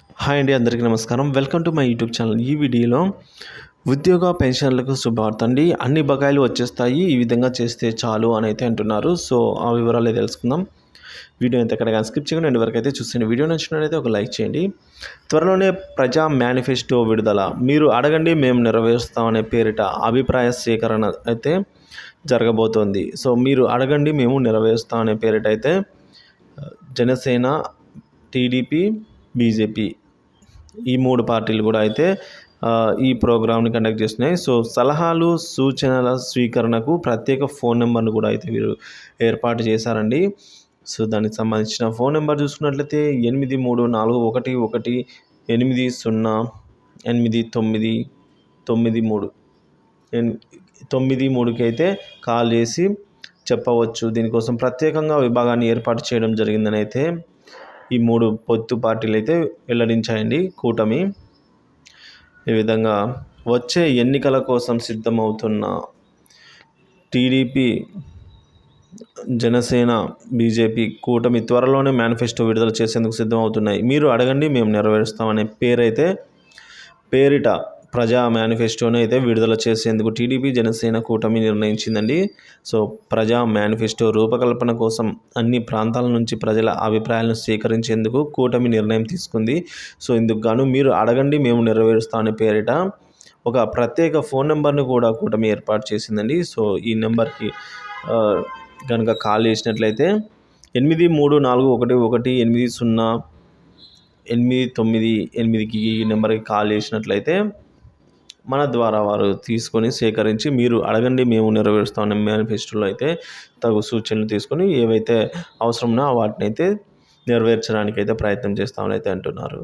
Hi అండి, అందరికీ నమస్కారం. Welcome to my YouTube channel. ఈ వీడియోలో ఉద్యోగ పెన్షన్లకు శుభవార్త అండి. అన్ని బకాయిలు వచ్చేస్తాయి, ఈ విధంగా చేస్తే చాలు అని అయితే అంటున్నారు. సో ఆ వివరాలు తెలుసుకుందాం. వీడియో అయితే ఎక్కడ స్కిప్ చేయకుండా ఎండ్ వరకు అయితే చూసేయండి. వీడియో నచ్చినట్లయితే ఒక లైక్ చేయండి. త్వరలోనే ప్రజా మేనిఫెస్టో విడుదల. మీరు అడగండి మేము నెరవేరుస్తామనే పేరిట అభిప్రాయ సేకరణ అయితే జరగబోతోంది. సో మీరు అడగండి మేము నెరవేరుస్తాం అనే పేరిట అయితే జనసేన, టీడీపీ, బీజేపీ ఈ 3 పార్టీలు కూడా అయితే ఈ ప్రోగ్రామ్ని కండక్ట్ చేస్తున్నాయి. సో సలహాలు, సూచనల స్వీకరణకు ప్రత్యేక ఫోన్ నెంబర్ను కూడా అయితే వీరు ఏర్పాటు చేశారండి. సో దానికి సంబంధించిన ఫోన్ నెంబర్ చూసుకున్నట్లయితే 8341180893 అయితే కాల్ చేసి చెప్పవచ్చు. దీనికోసం ప్రత్యేకంగా విభాగాన్ని ఏర్పాటు చేయడం జరిగిందని అయితే ఈ 3 పొత్తు పార్టీలు అయితే వెల్లడించాయండి. కూటమి ఈ విధంగా వచ్చే ఎన్నికల కోసం సిద్ధమవుతున్న టీడీపీ, జనసేన, బీజేపీ కూటమి త్వరలోనే మేనిఫెస్టో విడుదల చేసేందుకు సిద్ధమవుతున్నాయి. మీరు అడగండి మేము నెరవేరుస్తామనే పేరిట ప్రజా మేనిఫెస్టోని అయితే విడుదల చేసేందుకు టీడీపీ, జనసేన కూటమి నిర్ణయించిందండి. సో ప్రజా మేనిఫెస్టో రూపకల్పన కోసం అన్ని ప్రాంతాల నుంచి ప్రజల అభిప్రాయాలను సేకరించేందుకు కూటమి నిర్ణయం తీసుకుంది. సో ఇందుకు గాను మీరు అడగండి మేము నెరవేరుస్తామనే పేరిట ఒక ప్రత్యేక ఫోన్ నెంబర్ను కూడా కూటమి ఏర్పాటు చేసిందండి. సో ఈ నెంబర్కి కనుక కాల్ చేసినట్లయితే 8341180898 ఈ నెంబర్కి కాల్ చేసినట్లయితే మన ద్వారా వారు తీసుకొని సేకరించి మీరు అడగండి మేము నెరవేరుస్తామనే మేనిఫెస్టోలో అయితే తగు సూచనలు తీసుకొని ఏవైతే అవసరమో వాటిని అయితే నెరవేర్చడానికి అయితే ప్రయత్నం చేస్తామని అయితే అంటున్నారు.